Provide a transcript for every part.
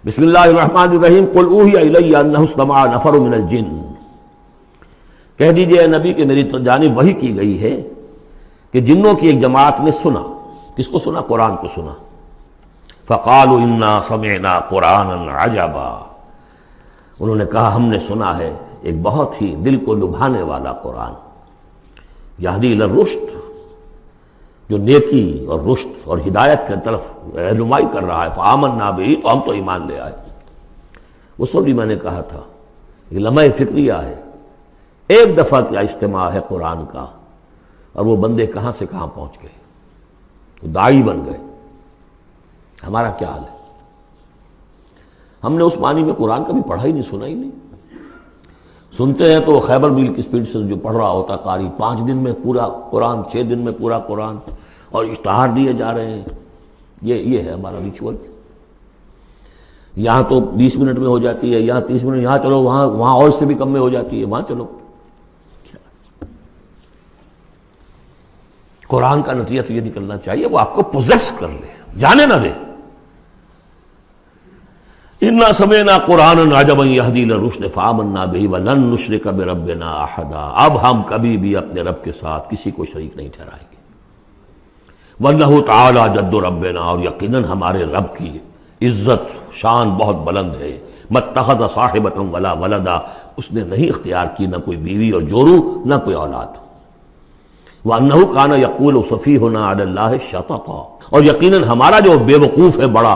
بسم اللہ الرحمن الرحیم قل اوحی الی انہ استمع نفر من الجن، کہہ دیجئے اے نبی کہ میری جانب وحی کی گئی ہے کہ جنوں کی ایک جماعت نے سنا۔ کس کو سنا؟ قرآن کو سنا۔ فقالوا انا سمعنا قرآنا عجبا، انہوں نے کہا ہم نے سنا ہے ایک بہت ہی دل کو لبھانے والا قرآن، یہدی الی الرشد، جو نیکی اور رشد اور ہدایت کی طرف رہنمائی کر رہا ہے۔ فآمنا بہ، تو ہم تو ایمان لے آئے۔ وہ سب بھی میں نے کہا تھا یہ لمحہ فکریہ ہے، ایک دفعہ کیا اجتماع ہے قرآن کا، اور وہ بندے کہاں سے کہاں پہنچ گئے، وہ داعی بن گئے۔ ہمارا کیا حال ہے؟ ہم نے اس معنی میں قرآن کبھی پڑھا ہی نہیں، سنا ہی نہیں۔ سنتے ہیں تو خیبر میل کی سپیڈ سے جو پڑھ رہا ہوتا قاری، 5 دن میں پورا قرآن، 6 دن میں پورا قرآن، اور اشتہار دیے جا رہے ہیں۔ یہ ہے ہمارا ریچول۔ یہاں تو 20 منٹ میں ہو جاتی ہے، یہاں 30 منٹ، یہاں چلو وہاں اور سے بھی کم میں ہو جاتی ہے، وہاں چلو۔ قرآن کا نتیجہ تو یہ نکلنا چاہیے وہ آپ کو پوزیس کر لے، جانے نہ دے۔ انا سمعنا قرآنا عجبا یہدی الی الرشد فآمنا بہ ولن نشرک بربنا احدا، اب ہم کبھی بھی اپنے رب کے ساتھ کسی کو شریک نہیں ٹھہرائیں گے۔ وانہ تعالی جد ربنا، اور یقیناً ہمارے رب کی عزت شان بہت بلند ہے۔ متخذ صاحبۃ ولا ولدا، اس نے نہیں اختیار کی نہ کوئی بیوی اور جورو نہ کوئی اولاد۔ وانہ کان یقول سفیہنا علی اللہ شططا، اور یقیناً ہمارا جو بے وقوف ہے بڑا،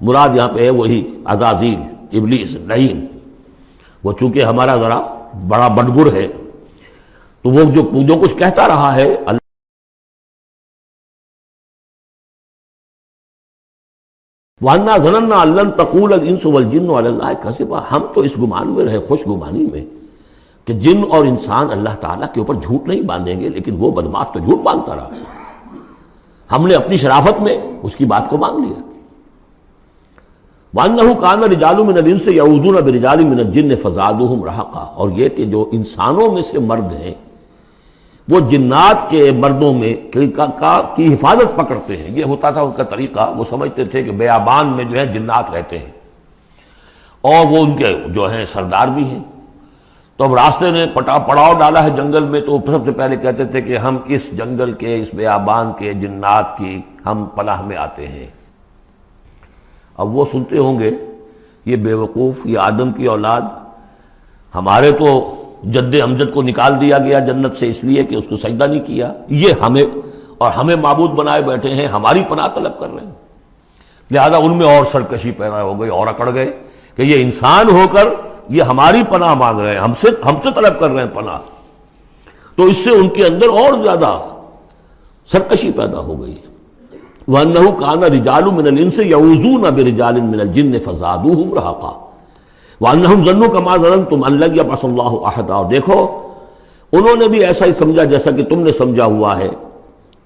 مراد یہاں پہ ہے وہی عزازیل، ابلیس، لعین، وہ چونکہ ہمارا ذرا بڑا بڈگر ہے، تو وہ جو کچھ کہتا رہا ہے وَأَنَّا ظَنَنَّا أَن لَّن تَقُولَ الْإِنسُ وَالْجِنُّ عَلَى اللَّهِ كَذِبًا، ہم تو اس گمان میں رہے، خوش گمانی میں، کہ جن اور انسان اللہ تعالیٰ کے اوپر جھوٹ نہیں باندھیں گے، لیکن وہ بدماش تو جھوٹ باندھتا رہا۔ ہم نے اپنی شرافت میں اس کی بات کو مان لیا۔ وَأَنَّهُ كَانَ رِجَالٌ مِّنَ الْإِنسِ يَعُوذُونَ بِرِجَالٍ مِّنَ الْجِنِّ فَزَادُوهُمْ رَهَقًا، اور یہ کہ جو انسانوں میں سے مرد ہیں وہ جنات کے مردوں میں کی حفاظت پکڑتے ہیں۔ یہ ہوتا تھا ان کا طریقہ، وہ سمجھتے تھے کہ بیابان میں جو ہے جنات رہتے ہیں اور وہ ان کے جو ہیں سردار بھی ہیں، تو اب راستے نے پڑاؤ ڈالا ہے جنگل میں، تو سب سے پہلے کہتے تھے کہ ہم اس جنگل کے، اس بیابان کے جنات کی ہم پناہ میں آتے ہیں۔ اب وہ سنتے ہوں گے یہ بے وقوف، یہ آدم کی اولاد، ہمارے تو جد امجد کو نکال دیا گیا جنت سے اس لیے کہ اس کو سجدہ نہیں کیا، یہ ہمیں معبود بنائے بیٹھے ہیں، ہماری پناہ طلب کر رہے ہیں۔ لہذا ان میں اور سرکشی پیدا ہو گئی، اور اکڑ گئے کہ یہ انسان ہو کر یہ ہماری پناہ مانگ رہے ہیں، ہم سے طلب کر رہے ہیں پناہ، تو اس سے ان کے اندر اور زیادہ سرکشی پیدا ہو گئی۔ وَأَنَّهُ كَانَ رِجَالٌ مِّنَ الْإِنسِ يَعُوذُونَ بِرِجَالٍ مِّنَ الْجِنِّ فَزَادُوهُمْ رَهَقًا وَأَنَّهُمْ ظَنُّوا كَمَا ظَنَنتُمْ أَن لَّن يَبْعَثَ اللَّهُ أَحَدًا، اور دیکھو انہوں نے بھی ایسا ہی سمجھا جیسا کہ تم نے سمجھا ہوا ہے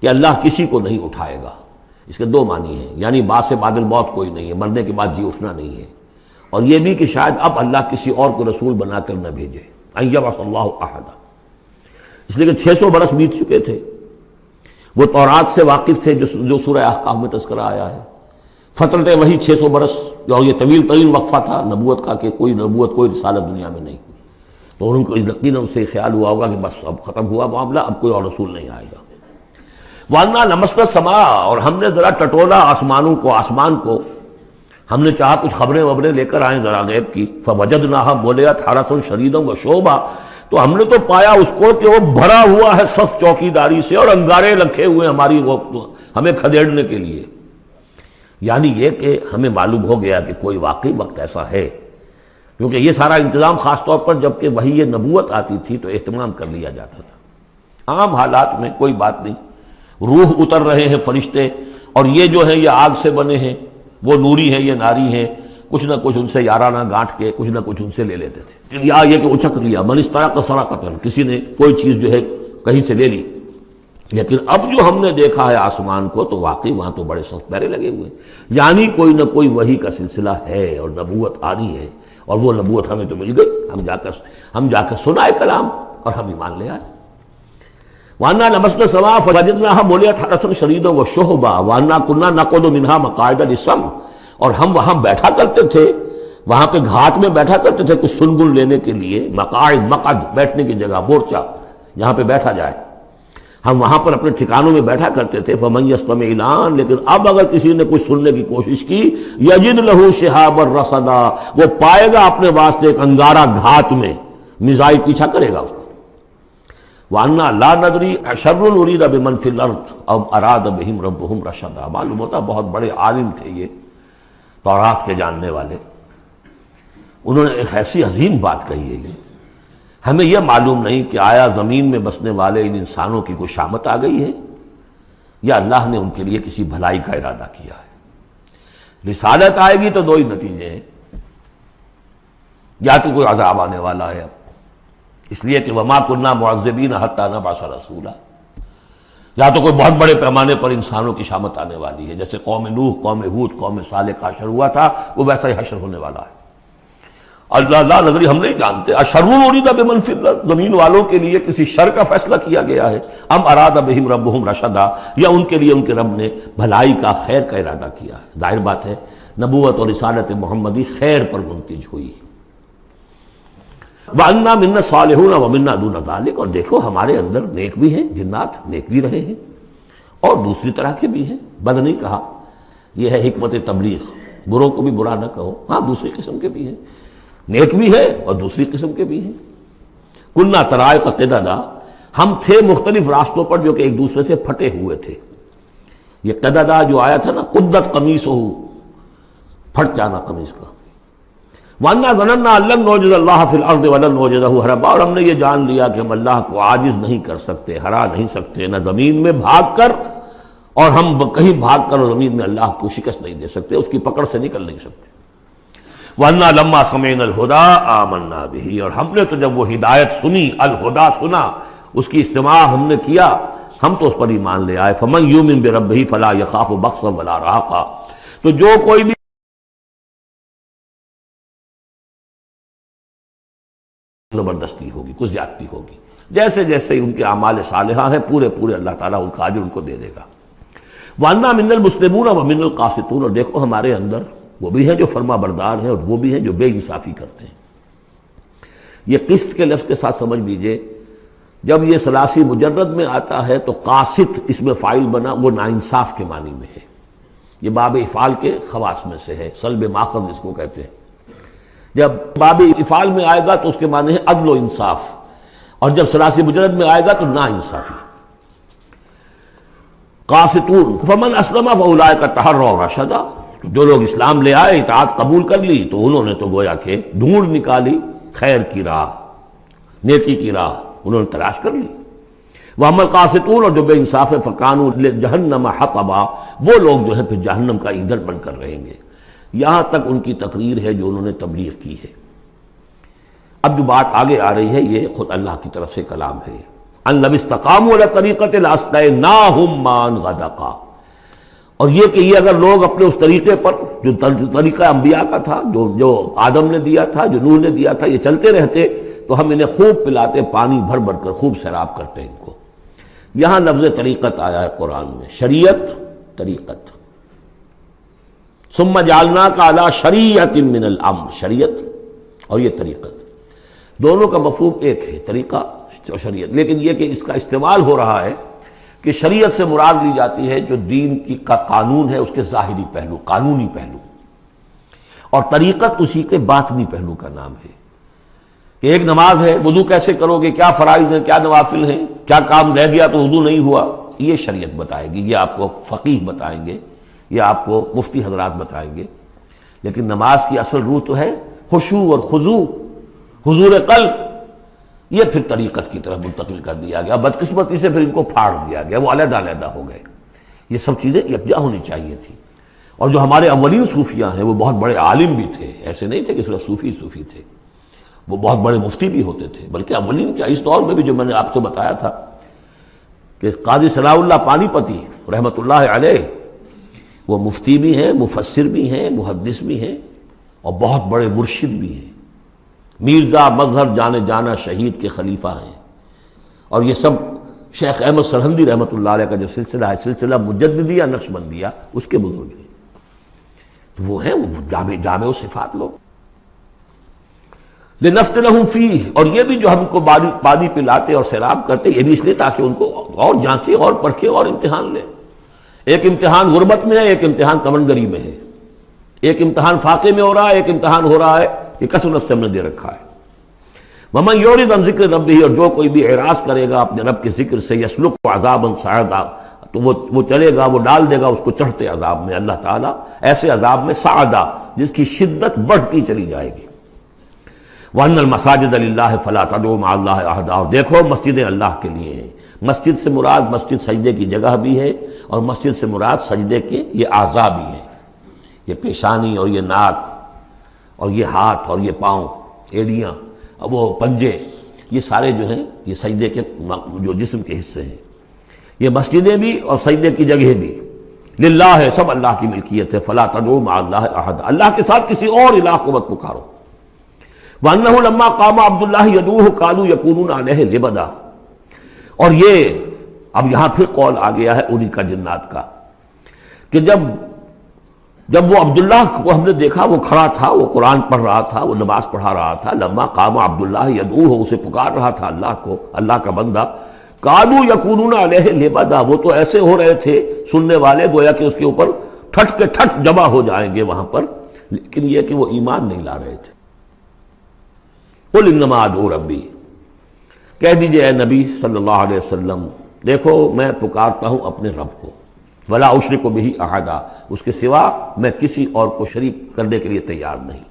کہ اللہ کسی کو نہیں اٹھائے گا۔ اس کے 2 معنی ہیں، یعنی بعد سے بعد الموت کوئی نہیں ہے، مرنے کے بعد جی اٹھنا نہیں ہے، اور یہ بھی کہ شاید اب اللہ کسی اور کو رسول بنا کر نہ بھیجے، أن يبعث الله أحدا، اس لیے کہ 600 برس بیت چکے تھے، وہ تورات سے واقف تھے جو سورہ احقاف میں تذکرہ آیا ہے۔ فترت وہی 600 برس، اور یہ طویل ترین وقفہ تھا نبوت کا کہ کوئی نبوت، کوئی رسالت دنیا میں نہیں، تو ان کو یقیناً اس سے خیال ہوا ہوگا کہ بس اب ختم ہوا معاملہ، اب کوئی اور رسول نہیں آئے گا۔ وَأَنَّا لَمَسْنَا السَّمَاءَ، اور ہم نے ذرا ٹٹولا آسمان کو، ہم نے چاہا کچھ خبریں لے کر آئیں ذرا غیب کی۔ فَوَجَدْنَاهَا مُلِئَتْ حَرَسًا شَدِيدًا وَشُعُبًا، تو ہم نے تو پایا اس کو کہ وہ بھرا ہوا ہے سخت چوکیداری سے، اور انگارے رکھے ہوئے ہمیں کھدیڑنے کے لیے۔ یعنی یہ کہ ہمیں معلوم ہو گیا کہ کوئی واقعی وقت ایسا ہے، کیونکہ یہ سارا انتظام خاص طور پر جب کہ وہی یہ نبوت آتی تھی تو اہتمام کر لیا جاتا تھا۔ عام حالات میں کوئی بات نہیں، روح اتر رہے ہیں فرشتے، اور یہ جو ہیں یہ آگ سے بنے ہیں، وہ نوری ہیں، یہ ناری ہیں، کچھ نہ کچھ ان سے یارانہ گانٹھ کے کچھ نہ کچھ ان سے لے لیتے تھے، یا یہ کہ اچک لیا، من استرق سرقۃ، کسی نے کوئی چیز جو ہے کہیں سے لے لی۔ لیکن اب جو ہم نے دیکھا ہے آسمان کو، تو واقعی وہاں تو بڑے سخت پہرے لگے ہوئے، یعنی کوئی نہ کوئی وحی کا سلسلہ ہے اور نبوت آنی ہے، اور وہ نبوت ہمیں تو مل گئی، ہم جا کر سنائے کلام اور ہم ایمان لے آئے۔ وَأَنَّا لَمَسْنَا السَّمَاءَ فَوَجَدْنَاهَا مُلِئَتْ حَرَسًا شَدِيدًا وَشُهُبًا وَأَنَّا كُنَّا نَقْعُدُ مِنْهَا مَقَاعِدَ لِلسَّمْعِ اور ہم وہاں بیٹھا کرتے تھے، وہاں پہ گھاٹ میں بیٹھا کرتے تھے کچھ سنگن لینے کے لیے، مقاعد، مقعد بیٹھنے کی جگہ، مورچہ جہاں پہ بیٹھا جائے، ہم وہاں پر اپنے ٹھکانوں میں بیٹھا کرتے تھے۔ فمن یستمع الان، لیکن اب اگر کسی نے کچھ سننے کی کوشش کی، یجد لہ شہابا رصدا، وہ پائے گا اپنے واسطے ایک انگارہ گھات میں، میزائل پیچھا کرے گا اس کو۔ وَأَنَّا لَا نَدْرِي أَشَرٌّ أُرِيدَ بِمَنْ فِي الْأَرْضِ أَمْ أَرَادَ بِهِمْ رَبُّهُمْ رَشَدًا۔ معلوم ہوتا بہت بڑے عالم تھے یہ، تورات کے جاننے والے، انہوں نے ایک ایسی عظیم بات کہی ہے یہ، ہمیں یہ معلوم نہیں کہ آیا زمین میں بسنے والے ان انسانوں کی کوئی شامت آ گئی ہے یا اللہ نے ان کے لیے کسی بھلائی کا ارادہ کیا ہے۔ رسالت آئے گی تو دو ہی نتیجے ہیں، یا تو کوئی عذاب آنے والا ہے اب، اس لیے کہ وما كنا معذبین حتی نبعث رسولا، یا تو کوئی بہت بڑے پیمانے پر انسانوں کی شامت آنے والی ہے، جیسے قوم نوح، قوم ہود، قوم صالح کا حشر ہوا تھا، وہ ویسا ہی حشر ہونے والا ہے۔ اللہ لا نظری، ہم نہیں جانتے، اشر ارید بمن فی الارض، زمین والوں کے لیے کسی شر کا فیصلہ کیا گیا ہے، ام اراد بہم ربہم رشدا، یا ان کے لیے ان کے رب نے بھلائی کا، خیر کا ارادہ کیا ہے۔ ظاہر بات ہے نبوت اور رسالت محمدی خیر پر منتج ہوئی۔ وَأَنَّا مِنَّا الصَّالِحُونَ وَمِنَّا دُونَ ذَلِكَ، اور دیکھو ہمارے اندر نیک بھی ہیں، جنات نیک بھی رہے ہیں اور دوسری طرح کے بھی ہیں، بد نہیں کہا، یہ ہے حکمت تبلیغ، بروں کو بھی برا نہ کہو، ہاں دوسری قسم کے بھی ہیں، نیک بھی ہے اور دوسری قسم کے بھی ہیں۔ کُنَّا طَرَائِقَ قِدَدًا، ہم تھے مختلف راستوں پر جو کہ ایک دوسرے سے پھٹے ہوئے تھے۔ یہ قددا جو آیا تھا نا، قدت قمیصہ، پھٹ جانا قمیص کا۔ وَأَنَّا ظَنَنَّا أَن لَّن نُعْجِزَ اللَّهَ فِي الْأَرْضِ وَلَن نُعْجِزَهُ هَرَبًا، اور ہم نے یہ جان لیا کہ ہم اللہ کو عاجز نہیں کر سکتے، ہرا نہیں سکتے، نہ زمین میں بھاگ کر، اور ہم کہیں بھاگ کر اور زمین میں اللہ کو شکست نہیں دے سکتے، اس کی پکڑ سے نکل نہیں سکتے۔ وَأَنَّا لَمَّا سَمِعْنَا الْهُدَىٰ آمَنَّا بِهِ، اور ہم نے تو جب وہ ہدایت سنی، الہدا سنا، اس کی استماع ہم نے کیا، ہم تو اس پر ایمان لے آئے۔ فَمَن يُؤْمِن بِرَبِّهِ فَلَا يَخَافُ بَخْسًا وَلَا رَهَقًا، تو جو کوئی بھی زبردستی ہوگی، کچھ زیادتی ہوگی، جیسے جیسے ان کے اعمال صالحہ ہیں پورے پورے اللہ تعالیٰ ان کا اجر ان کو دے دے گا۔ وَأَنَّا مِنَّا الْمُسْلِمُونَ وَمِنَّا الْقَاسِطُونَ، اور دیکھو ہمارے اندر وہ بھی ہیں جو فرما بردار ہیں اور وہ بھی ہیں جو بے انصافی کرتے ہیں۔ یہ قسط کے لفظ کے ساتھ سمجھ لیجئے، جب یہ ثلاثی مجرد میں آتا ہے تو قاسط اس میں فاعل بنا، وہ ناانصاف کے معنی میں ہے، یہ باب افعال کے خواص میں سے ہے، سلب ماخذ اس کو کہتے ہیں۔ جب باب افعال میں آئے گا تو اس کے معنی ہے عدل و انصاف، اور جب ثلاثی مجرد میں آئے گا تو نا انصافی۔ قاسطون فمن اسلم فاولئک تحروا رشدا، جو لوگ اسلام لے آئے، اطاعت قبول کر لی، تو انہوں نے تو گویا کہ ڈھونڈ نکالی خیر کی راہ، نیکی کی راہ انہوں نے تلاش کر لی۔ وَأَمَّا الْقَاسِطُونَ، اور جو بے انصاف ہے، فَكَانُوا لِجَهَنَّمَ حَطَبًا، وہ لوگ جو ہے پھر جہنم کا ایندھن بن کر رہیں گے۔ یہاں تک ان کی تقریر ہے جو انہوں نے تبلیغ کی ہے۔ اب جو بات آگے آ رہی ہے یہ خود اللہ کی طرف سے کلام ہے۔ أَن لَوِ اسْتَقَامُوا عَلَى الطَّرِيقَةِ لَأَسْقَيْنَاهُم مَّاءً غَدَقًا، اور یہ کہ یہ اگر لوگ اپنے اس طریقے پر جو طریقہ انبیاء کا تھا، جو آدم نے دیا تھا، جو نوح نے دیا تھا، یہ چلتے رہتے تو ہم انہیں خوب پلاتے، پانی بھر بھر کر خوب سیراب کرتے ان کو۔ یہاں لفظ طریقت آیا ہے قرآن میں، شریعت، طریقت۔ ثم جعلناک علی شریعت من الامر، شریعت اور یہ طریقت، دونوں کا مفہوم ایک ہے، طریقہ اور شریعت، لیکن یہ کہ اس کا استعمال ہو رہا ہے کہ شریعت سے مراد لی جاتی ہے جو دین کی کا قانون ہے، اس کے ظاہری پہلو، قانونی پہلو، اور طریقت اسی کے باطنی پہلو کا نام ہے۔ کہ ایک نماز ہے، وضو کیسے کرو گے، کیا فرائض ہیں، کیا نوافل ہیں، کیا کام رہ گیا تو وضو نہیں ہوا، یہ شریعت بتائے گی، یہ آپ کو فقیہ بتائیں گے، یہ آپ کو مفتی حضرات بتائیں گے۔ لیکن نماز کی اصل روح تو ہے خشوع اور خضوع، حضور قلب، یہ پھر طریقت کی طرف منتقل کر دیا گیا، بدقسمتی سے پھر ان کو پھاڑ دیا گیا، وہ علیحدہ علیحدہ ہو گئے۔ یہ سب چیزیں یکجا ہونی چاہیے تھی۔ اور جو ہمارے اولین صوفیاء ہیں وہ بہت بڑے عالم بھی تھے، ایسے نہیں تھے کہ صرف صوفی تھے، وہ بہت بڑے مفتی بھی ہوتے تھے، بلکہ اولین کیا اس دور میں بھی جو میں نے آپ سے بتایا تھا کہ قاضی صلاح اللہ پانی پتی رحمۃ اللہ علیہ، وہ مفتی بھی ہیں، مفسر بھی ہیں، محدث بھی ہیں، اور بہت بڑے مرشد بھی ہیں، میرزا مظہر جانے جانا شہید کے خلیفہ ہیں، اور یہ سب شیخ احمد سرہندی رحمۃ اللہ علیہ کا جو سلسلہ ہے، سلسلہ مجددیہ نقشبندیہ، اس کے بزرگ ہیں۔ وہ ہے وہ جامع صفات لوگ. لنفتنہم فیہ، اور یہ بھی جو ہم کو پانی پلاتے اور سیراب کرتے، یہ بھی اس لیے تاکہ ان کو اور جانچے اور پرکھے اور امتحان لے. ایک امتحان غربت میں ہے، ایک امتحان تمنگری میں ہے، ایک امتحان فاقے میں ہو رہا ہے، ایک امتحان ہو رہا ہے کہ کثرت سے ہم نے دے رکھا ہے. ومن یعرض عن ذکر ربہ، اور جو کوئی بھی اعراض کرے گا اپنے رب کے ذکر سے، یسلک عذابا صعدا، تو وہ چلے گا، وہ ڈال دے گا اس کو چڑھتے عذاب میں اللہ تعالیٰ، ایسے عذاب میں صعدا جس کی شدت بڑھتی چلی جائے گی. وَأَنَّ الْمَسَاجِدَ لِلَّهِ فَلَا تَدْعُوا مَعَ اللَّهِ أَحَدًا، اور دیکھو مسجدیں اللہ کے لیے ہیں. مسجد سے مراد مسجد سجدے کی جگہ بھی ہے، اور مسجد سے مراد سجدے کے یہ اعضاء بھی ہیں. یہ پیشانی اور یہ ناک اور یہ ہاتھ اور یہ پاؤں، ایڑیاں اور وہ پنجے، یہ سارے جو ہیں یہ سجدے کے جو جسم کے حصے ہیں. یہ مسجدیں بھی اور سجدے کی جگہ بھی للہ ہے، سب اللہ کی ملکیت ہے. فَلَا تَدْعُوا مَعَ اللَّهِ أَحَدًا، اللہ کے ساتھ کسی اور الہ کو مت پکارو. وَأَنَّهُ لَمَّا قَامَ عَبْدُ اللَّهِ يَدْعُوهُ كَانُوا يَكُونُونَ عَلَيْهِ لِبَدًا. اور یہ اب یہاں پھر قول آ گیا ہے انہی کا جنات کا کہ جب وہ عبداللہ کو ہم نے دیکھا وہ کھڑا تھا، وہ قرآن پڑھ رہا تھا، وہ نماز پڑھا رہا تھا. لما قام عبداللہ یدعوہ، اسے پکار رہا تھا اللہ کو، اللہ کا بندہ. کانوا یکونون علیہ لبدا، وہ تو ایسے ہو رہے تھے سننے والے گویا کہ اس کے اوپر ٹھٹ کے ٹھٹ جمع ہو جائیں گے وہاں پر، لیکن یہ کہ وہ ایمان نہیں لا رہے تھے. قل انما ادعو ربی، کہہ دیجئے اے نبی صلی اللہ علیہ وسلم، دیکھو میں پکارتا ہوں اپنے رب کو. ولا اشرک بہ احدا، اس کے سوا میں کسی اور کو شریک کرنے کے لیے تیار نہیں.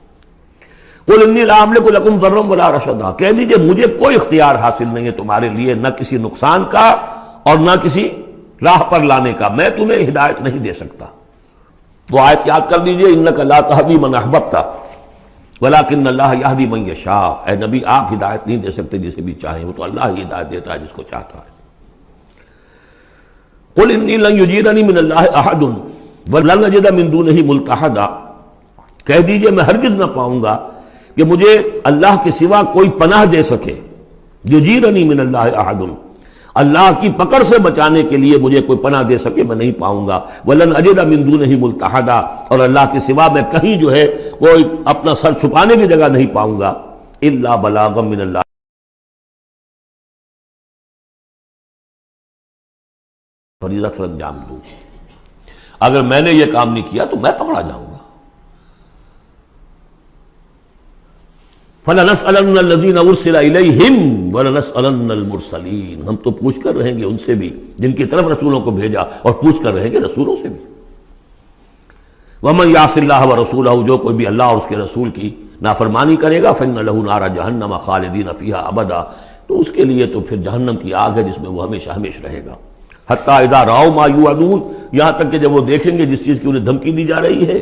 قل انی لا املک لکم ضرا ولا رشدا، کہہ دیجئے مجھے کوئی اختیار حاصل نہیں ہے تمہارے لیے، نہ کسی نقصان کا اور نہ کسی راہ پر لانے کا، میں تمہیں ہدایت نہیں دے سکتا. وہ آیت یاد کر دیجئے، انک لا تہدی من احببت ولکن اللہ یہدی من یشاء. اے نبی آپ ہدایت نہیں دے سکتے جسے بھی چاہیں، وہ تو اللہ ہی ہدایت دیتا ہے جس کو چاہتا ہے. قل انی لن یجیرنی من اللہ احد ولن اجد من دونہ ملتحدا، کہہ دیجئے میں ہرگز نہ پاؤں گا کہ مجھے اللہ کے سوا کوئی پناہ دے سکے. یجیرنی من اللہ احد، اللہ کی پکڑ سے بچانے کے لیے مجھے کوئی پناہ دے سکے میں نہیں پاؤں گا. ولن اجد من دونہ ملتحدا، اور اللہ کے سوا میں کہیں جو ہے کوئی اپنا سر چھپانے کی جگہ نہیں پاؤں گا. الا بلاغا من اللہ، فریضہ سر انجام دوں. اگر میں نے یہ کام نہیں کیا تو میں پکڑا جاؤں گا. فَلَنَسْأَلَنَّ الَّذِينَ أُرْسِلَ إِلَيْهِمْ وَلَنَسْأَلَنَّ الْمُرْسَلِينَ، ہم تو پوچھ کر رہیں گے ان سے بھی جن کی طرف رسولوں کو بھیجا، اور پوچھ کر رہیں گے رسولوں سے بھی. وَمَنْ يَعْصِ اللَّهَ وَرَسُولَهُ، جو کوئی بھی اللہ اور اس کے رسول کی نافرمانی کرے گا، فَإِنَّ لَهُ نَارَ جَهَنَّمَ خَالِدِينَ فِيهَا أَبَدًا، تو اس کے لیے تو پھر جہنم کی آگ ہے جس میں وہ ہمیشہ ہمیش رہے گا. حتیٰ اذا رأوا ما یوعدون، یہاں تک کہ جب وہ دیکھیں گے جس چیز کی انہیں دھمکی دی جا رہی ہے.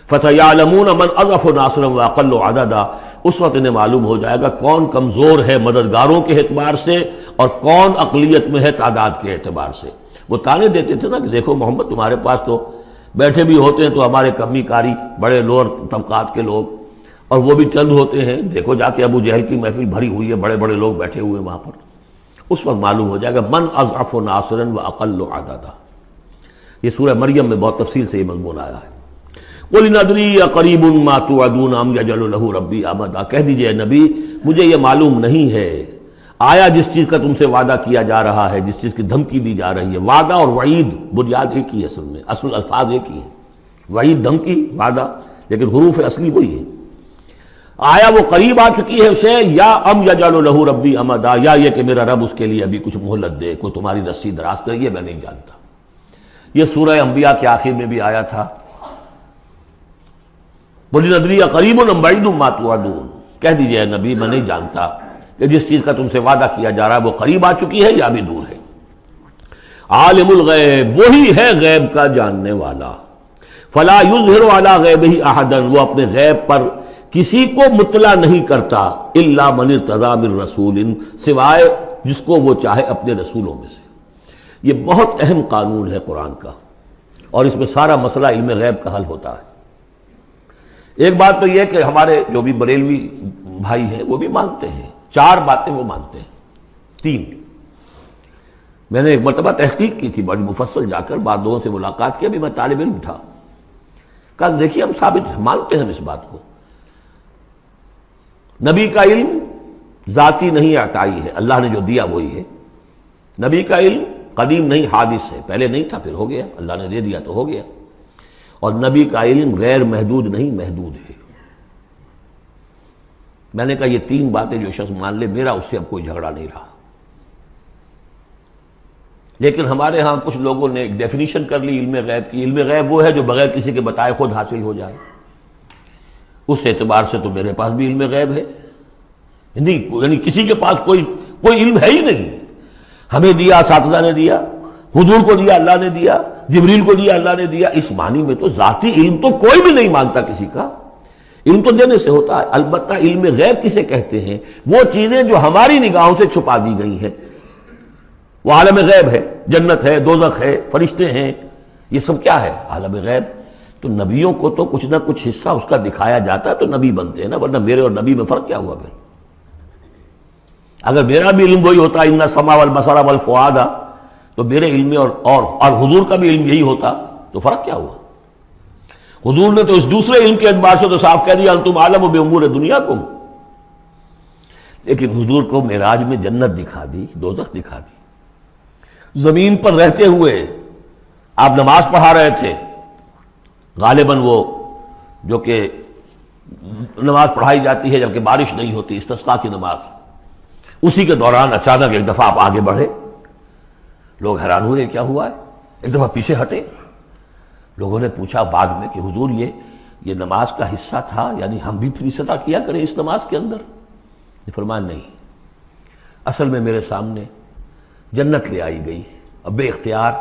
فَسَيَعْلَمُونَ مَنْ أَضْعَفُ نَاصِرًا وَأَقَلُّ عَدَدًا، اس وقت انہیں معلوم ہو جائے گا کون کمزور ہے مددگاروں کے اعتبار سے اور کون اقلیت میں ہے تعداد کے اعتبار سے. وہ تانے دیتے تھے نا کہ دیکھو محمد تمہارے پاس تو بیٹھے بھی ہوتے ہیں تو ہمارے کمی کاری بڑے لوور طبقات کے لوگ، اور وہ بھی چند ہوتے ہیں، دیکھو جا کے ابو جہل کی محفل بھری ہوئی ہے، بڑے بڑے لوگ بیٹھے ہوئے ہیں وہاں پر. اس وقت معلوم ہو جائے گا من اضعف ناصرا واقل عددا. یہ سورہ مریم میں بہت تفصیل سے یہ مضمون آیا ہے. قل ان ادری اقریب ما توعدون ام یجعل له ربی امدا، کہہ دیجئے اے نبی مجھے یہ معلوم نہیں ہے آیا جس چیز کا تم سے وعدہ کیا جا رہا ہے، جس چیز کی دھمکی دی جا رہی ہے. وعدہ اور وعید بنیاد ایک ہی ہے، اصل میں اصل الفاظ ایک ہی ہیں. وعید دھمکی، وعدہ لیکن حروف اصلی وہی ہے. آیا وہ قریب آ چکی ہے اسے، یا ام یجعل له ربی امدا، یا یہ کہ میرا رب اس کے لیے ابھی کچھ مہلت دے، کوئی تمہاری رسی دراز کرے، یہ میں نہیں جانتا. یہ سورہ انبیاء کے آخر میں بھی آیا تھا. قل ادری قریب ام بعید ما توعدون، کہہ دیجئے اے نبی میں نہیں جانتا کہ جس چیز کا تم سے وعدہ کیا جا رہا ہے وہ قریب آ چکی ہے یا بھی دور ہے. عالم الغیب، وہی ہے غیب کا جاننے والا. فلا یظہر علی غیبہ احدا، وہ اپنے غیب پر کسی کو مطلع نہیں کرتا. الا من ارتضی من رسول، سوائے جس کو وہ چاہے اپنے رسولوں میں سے. یہ بہت اہم قانون ہے قرآن کا، اور اس میں سارا مسئلہ علم غیب کا حل ہوتا ہے. ایک بات تو یہ کہ ہمارے جو بھی بریلوی بھائی ہیں وہ بھی مانتے ہیں، 4 باتیں وہ مانتے ہیں. 3 میں نے ایک مرتبہ تحقیق کی تھی بڑی مفصل، جا کر بعد لوگوں سے ملاقات کی، ابھی میں طالب علم تھا. کہا دیکھیے ہم ثابت مانتے ہیں اس بات کو، نبی کا علم ذاتی نہیں عطائی ہے، اللہ نے جو دیا وہی ہے، نبی کا علم قدیم نہیں حادث ہے، پہلے نہیں تھا پھر ہو گیا، اللہ نے دے دیا تو ہو گیا، اور نبی کا علم غیر محدود نہیں محدود ہے۔ میں نے کہا یہ تین باتیں جو شخص مان لے میرا اس سے اب کوئی جھگڑا نہیں رہا۔ لیکن ہمارے ہاں کچھ لوگوں نے ایک ڈیفینیشن کر لی علم غیب کی، علم غیب وہ ہے جو بغیر کسی کے بتائے خود حاصل ہو جائے، اس اعتبار سے تو میرے پاس بھی علم غیب ہے، نہیں یعنی کسی کے پاس کوئی علم ہے ہی نہیں، ہمیں دیا اساتذہ نے دیا، حضور کو دیا اللہ نے دیا، جبریل کو دیا اللہ نے دیا، اس معنی میں تو ذاتی علم تو کوئی بھی نہیں مانتا کسی کا، علم تو دینے سے ہوتا ہے۔ البتہ علم غیب کسے کہتے ہیں؟ وہ چیزیں جو ہماری نگاہوں سے چھپا دی گئی ہیں، وہ عالم غیب ہے، جنت ہے، دوزخ ہے، فرشتے ہیں، یہ سب کیا ہے؟ عالم غیب۔ تو نبیوں کو تو کچھ نہ کچھ حصہ اس کا دکھایا جاتا ہے تو نبی بنتے ہیں نا، ورنہ میرے اور نبی میں فرق کیا ہوا پھر؟ اگر میرا بھی علم وہی ہوتا ان السمع والبصر والفؤاد، تو میرے علم اور حضور کا بھی علم یہی ہوتا تو فرق کیا ہوا؟ حضور نے تو اس دوسرے علم کے اعتبار سے تو صاف کہہ دیا انتم عالم بامور دنیاکم، لیکن حضور کو معراج میں جنت دکھا دی، دوزخ دکھا دی، زمین پر رہتے ہوئے آپ نماز پڑھا رہے تھے، غالباً وہ جو کہ نماز پڑھائی جاتی ہے جبکہ بارش نہیں ہوتی، استسقاء کی نماز، اسی کے دوران اچانک ایک دفعہ آپ آگے بڑھے، لوگ حیران ہوئے کیا ہوا ہے، ایک دفعہ پیچھے ہٹے، لوگوں نے پوچھا بعد میں کہ حضور یہ نماز کا حصہ تھا، یعنی ہم بھی پھر اسی طرح کیا کریں اس نماز کے اندر؟ یہ فرمایا نہیں، اصل میں میرے سامنے جنت لے آئی گئی، اب بے اختیار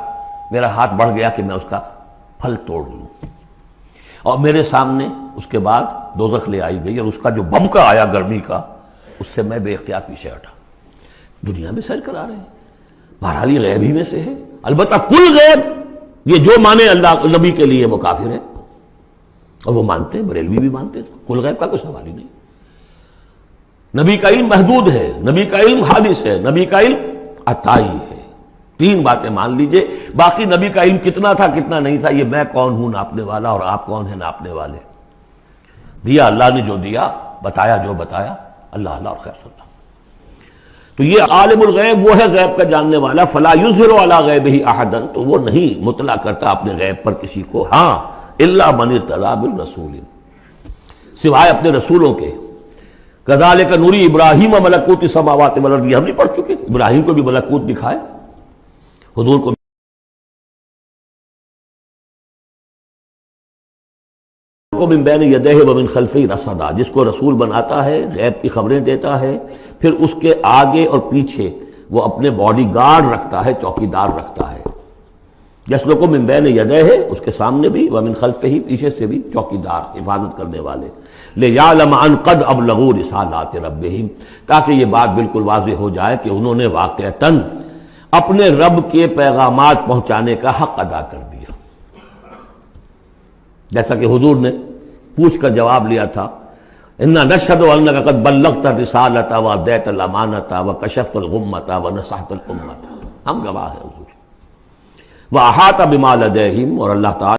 میرا ہاتھ بڑھ گیا کہ میں اس کا پھل توڑ لوں، اور میرے سامنے اس کے بعد دوزخ لے آئی گئی اور اس کا جو بھبکا آیا گرمی کا، اس سے میں بے اختیار پیچھے ہٹا۔ دنیا میں سیر کرا رہے ہیں، بہرحال یہ غیب ہی میں سے ہے، البتہ کل غیب یہ جو مانے اللہ نبی کے لیے وہ کافر ہے، اور وہ مانتے ہیں، بریلوی بھی مانتے ہیں، کل غیب کا کوئی سوال ہی نہیں۔ نبی کا علم محدود ہے، نبی کا علم حادث ہے، نبی کا علم عطائی ہے، تین باتیں مان لیجئے، باقی نبی کا علم کتنا تھا کتنا نہیں تھا یہ میں کون ہوں ناپنے والا اور آپ کون ہیں ناپنے والے؟ دیا اللہ نے جو دیا، بتایا جو بتایا، اللہ اللہ اور خیر صلی اللہ۔ تو یہ عالم الغیب وہ ہے غیب کا جاننے والا، فلا یظہر علی غیبہ احدا، تو وہ نہیں مطلع کرتا اپنے غیب پر کسی کو، ہاں الا من ارتضی بالرسول، سوائے اپنے رسولوں کے۔ کذالک نوری ابراہیم ملکوت السماوات والارض، یہ ہم نہیں پڑھ چکے؟ ابراہیم کو بھی ملکوت دکھائے، حضور کو من بین یدیہ ومن خلفہ رصدا، جس کو رسول بناتا ہے، غیب کی خبریں دیتا ہے، پھر اس کے آگے اور پیچھے وہ اپنے باڈی گارڈ رکھتا ہے، چوکیدار رکھتا ہے، یسلک من بین یدیہ، اس کے سامنے بھی، ومن خلفہ، پیچھے سے بھی چوکیدار، حفاظت کرنے والے، لیعلم ان قد ابلغوا رسالات ربہم، تاکہ یہ بات بالکل واضح ہو جائے کہ انہوں نے واقعتاً اپنے رب کے پیغامات پہنچانے کا حق ادا کر دیا، جیسا کہ حضور نے پوچھ کر جواب لیا تھا، انا نشہد انک قد بلغت الرسالۃ وادیت الامانۃ وکشفت الغمۃ ونصحت الامۃ، ہم گواہ ہیں حضور، واحاط بما لدیہم، اور اللہ تعالی